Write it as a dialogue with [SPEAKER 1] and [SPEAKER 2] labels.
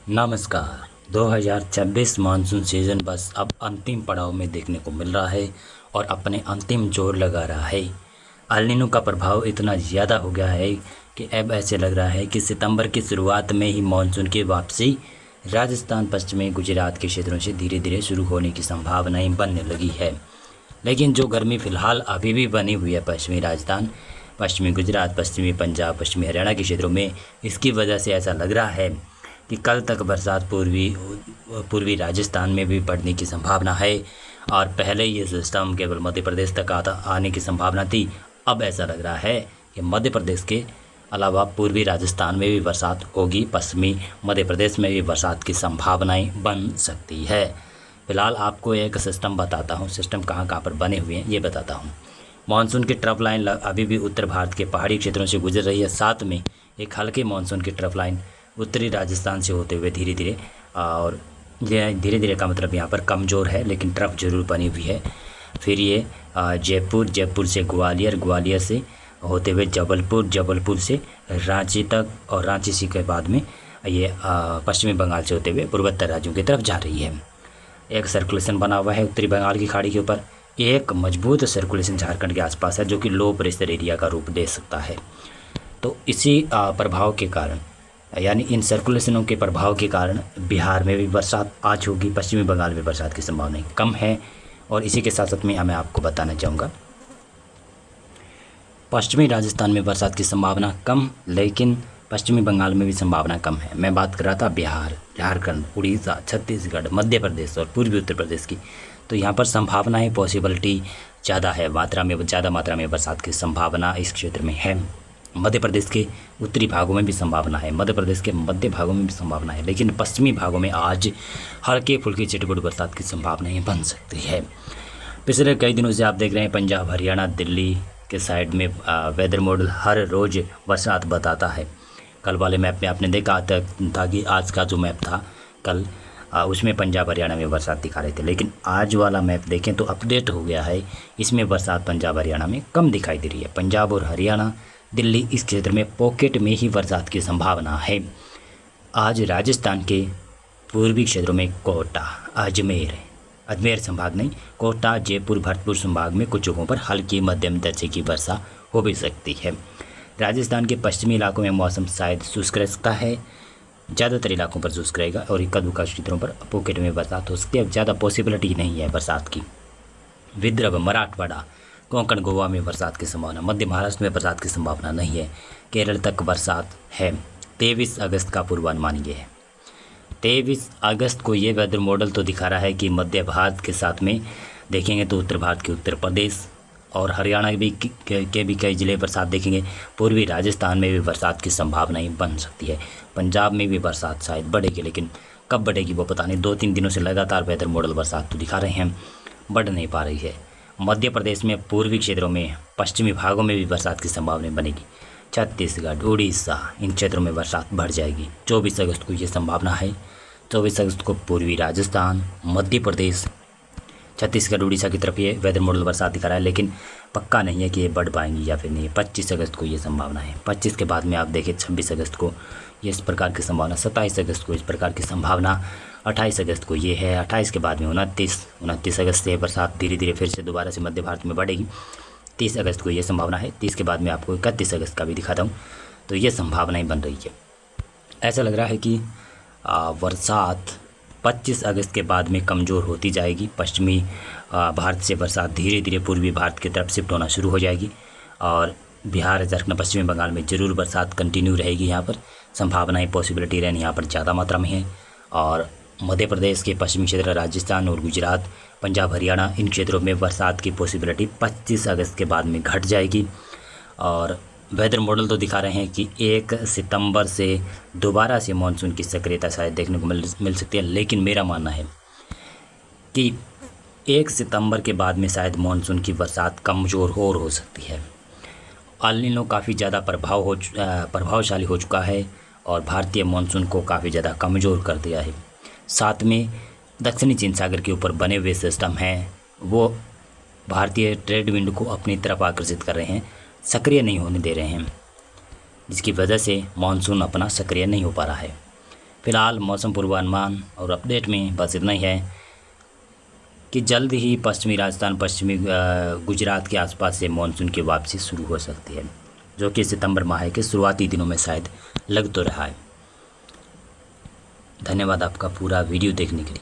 [SPEAKER 1] नमस्कार। 2026 monsoon season बस अब अंतिम पड़ाव में देखने को मिल रहा है और अपने अंतिम जोर लगा रहा है। एल नीनो का प्रभाव इतना ज़्यादा हो गया है कि अब ऐसे लग रहा है कि सितंबर की शुरुआत में ही मानसून की वापसी राजस्थान, पश्चिमी गुजरात के क्षेत्रों से धीरे धीरे शुरू होने की संभावनाएं बनने लगी है। लेकिन जो गर्मी फ़िलहाल अभी भी बनी हुई है पश्चिमी राजस्थान, पश्चिमी गुजरात, पश्चिमी पंजाब, पश्चिमी हरियाणा के क्षेत्रों में, इसकी वजह से ऐसा लग रहा है कि कल तक बरसात पूर्वी राजस्थान में भी पड़ने की संभावना है। और पहले ये सिस्टम केवल मध्य प्रदेश तक आने की संभावना थी। अब ऐसा लग रहा है कि मध्य प्रदेश के अलावा पूर्वी राजस्थान में भी बरसात होगी, पश्चिमी मध्य प्रदेश में भी बरसात की संभावनाएं बन सकती है। फिलहाल आपको एक सिस्टम बताता हूँ, सिस्टम कहाँ कहाँ पर बने हुए हैं ये बताता हूँ। मानसून की ट्रफ लाइन अभी भी उत्तर भारत के पहाड़ी क्षेत्रों से गुजर रही है। साथ में एक हल्के मानसून की ट्रफ लाइन उत्तरी राजस्थान से होते हुए धीरे धीरे, और धीरे धीरे का मतलब यहाँ पर कमज़ोर है लेकिन ट्रफ जरूर बनी हुई है। फिर ये जयपुर से ग्वालियर से होते हुए जबलपुर से रांची तक, और रांची से के बाद में ये पश्चिमी बंगाल से होते हुए पूर्वोत्तर राज्यों की तरफ जा रही है। एक सर्कुलेशन बना हुआ है उत्तरी बंगाल की खाड़ी के ऊपर। एक मजबूत सर्कुलेशन झारखंड के आसपास है जो कि लो प्रेशर एरिया का रूप दे सकता है। तो इसी प्रभाव के कारण, यानी इन सर्कुलेशनों के प्रभाव के कारण बिहार में भी बरसात आज होगी, पश्चिमी बंगाल में बरसात की संभावना कम है। और इसी के साथ साथ में मैं आपको बताना चाहूँगा, पश्चिमी राजस्थान में बरसात की संभावना कम, लेकिन पश्चिमी बंगाल में भी संभावना कम है। मैं बात कर रहा था बिहार, झारखंड, उड़ीसा, छत्तीसगढ़, मध्य प्रदेश और पूर्वी उत्तर प्रदेश की। तो यहाँ पर संभावनाएं, पॉसिबिलिटी ज़्यादा है, ज़्यादा मात्रा में बरसात की संभावना इस क्षेत्र में है। मध्य प्रदेश के उत्तरी भागों में भी संभावना है, मध्य प्रदेश के मध्य भागों में भी संभावना है, लेकिन पश्चिमी भागों में आज हल्के फुल्की चिटपुट बरसात की संभावनाएं बन सकती है। पिछले कई दिनों से आप देख रहे हैं पंजाब, हरियाणा, दिल्ली के साइड में वेदर मॉडल हर रोज़ बरसात बताता है। कल वाले मैप में आपने देखा था कि आज का जो मैप था कल, उसमें पंजाब हरियाणा में बरसात दिखा रहे थे, लेकिन आज वाला मैप देखें तो अपडेट हो गया है। इसमें बरसात पंजाब हरियाणा में कम दिखाई दे रही है। पंजाब और हरियाणा, दिल्ली, इस क्षेत्र में पॉकेट में ही बरसात की संभावना है। आज राजस्थान के पूर्वी क्षेत्रों में कोटा, अजमेर संभाग नहीं, कोटा, जयपुर, भरतपुर संभाग में कुछ जगहों पर हल्की मध्यम दर्जे की वर्षा हो भी सकती है। राजस्थान के पश्चिमी इलाकों में मौसम शायद शुष्क रह सकता है, ज़्यादातर इलाकों पर शुष्क रहेगा और इक्का दुक्का क्षेत्रों पर पॉकेट में बरसात हो सकती है। ज़्यादा पॉसिबिलिटी नहीं है बरसात की। विदर्भ, मराठवाड़ा, कोंकण, गोवा में बरसात की संभावना, मध्य महाराष्ट्र में बरसात की संभावना नहीं है। केरल तक बरसात है। 23 अगस्त का पूर्वानुमान ये है। 23 अगस्त को ये वेदर मॉडल तो दिखा रहा है कि मध्य भारत के साथ में देखेंगे तो उत्तर भारत के उत्तर प्रदेश और हरियाणा के भी कई ज़िले बरसात देखेंगे। पूर्वी राजस्थान में भी बरसात की संभावनाएं बन सकती है। पंजाब में भी बरसात शायद बढ़ेगी, लेकिन कब बढ़ेगी वो पता नहीं। 2-3 दिनों से लगातार वेदर मॉडल बरसात तो दिखा रहे हैं, बढ़ नहीं पा रही है। मध्य प्रदेश में पूर्वी क्षेत्रों में, पश्चिमी भागों में भी बरसात की संभावना बनेगी। छत्तीसगढ़, उड़ीसा, इन क्षेत्रों में बरसात बढ़ जाएगी। 24 अगस्त को ये संभावना है। 24 अगस्त को पूर्वी राजस्थान, मध्य प्रदेश, छत्तीसगढ़, उड़ीसा की तरफ ये वेदर मॉडल बरसात दिखा रहा है, लेकिन पक्का नहीं है कि ये बढ़ पाएंगी या फिर नहीं। 25 अगस्त को ये संभावना है। 25 के बाद में आप देखें 26 अगस्त को ये इस प्रकार की संभावना, 27 अगस्त को इस प्रकार की संभावना, 28 अगस्त को ये है। 28 के बाद में 29 अगस्त से बरसात धीरे धीरे फिर से दोबारा से मध्य भारत में बढ़ेगी। 30 अगस्त को ये संभावना है। 30 के बाद में आपको 31 अगस्त का भी दिखाता हूँ। तो ये संभावनाएं बन रही है। ऐसा लग रहा है कि बरसात 25 अगस्त के बाद में कमज़ोर होती जाएगी। पश्चिमी भारत से बरसात धीरे धीरे पूर्वी भारत की तरफ शिफ्ट होना शुरू हो जाएगी और बिहार, झारखंड, पश्चिमी बंगाल में ज़रूर बरसात कंटिन्यू रहेगी। यहाँ पर संभावनाएं, पॉसिबिलिटी रहनी यहाँ पर ज़्यादा मात्रा में है। और मध्य प्रदेश के पश्चिमी क्षेत्र, राजस्थान और गुजरात, पंजाब, हरियाणा, इन क्षेत्रों में बरसात की पॉसिबिलिटी 25 अगस्त के बाद में घट जाएगी। और वेदर मॉडल तो दिखा रहे हैं कि 1 सितंबर से दोबारा से मानसून की सक्रियता शायद देखने को मिल सकती है, लेकिन मेरा मानना है कि 1 सितंबर के बाद में शायद मानसून की बरसात कमज़ोर हो सकती है। एल नीनो काफ़ी ज़्यादा प्रभावशाली हो चुका है और भारतीय मानसून को काफ़ी ज़्यादा कमज़ोर कर दिया है। साथ में दक्षिणी चीन सागर के ऊपर बने हुए सिस्टम हैं, वो भारतीय ट्रेड विंड को अपनी तरफ आकर्षित कर रहे हैं, सक्रिय नहीं होने दे रहे हैं, जिसकी वजह से मानसून अपना सक्रिय नहीं हो पा रहा है। फ़िलहाल मौसम पूर्वानुमान और अपडेट में बस इतना ही है कि जल्द ही पश्चिमी राजस्थान, पश्चिमी गुजरात के आसपास से मानसून की वापसी शुरू हो सकती है, जो कि सितंबर माह के शुरुआती दिनों में शायद लग तो रहा है। धन्यवाद आपका पूरा वीडियो देखने के लिए।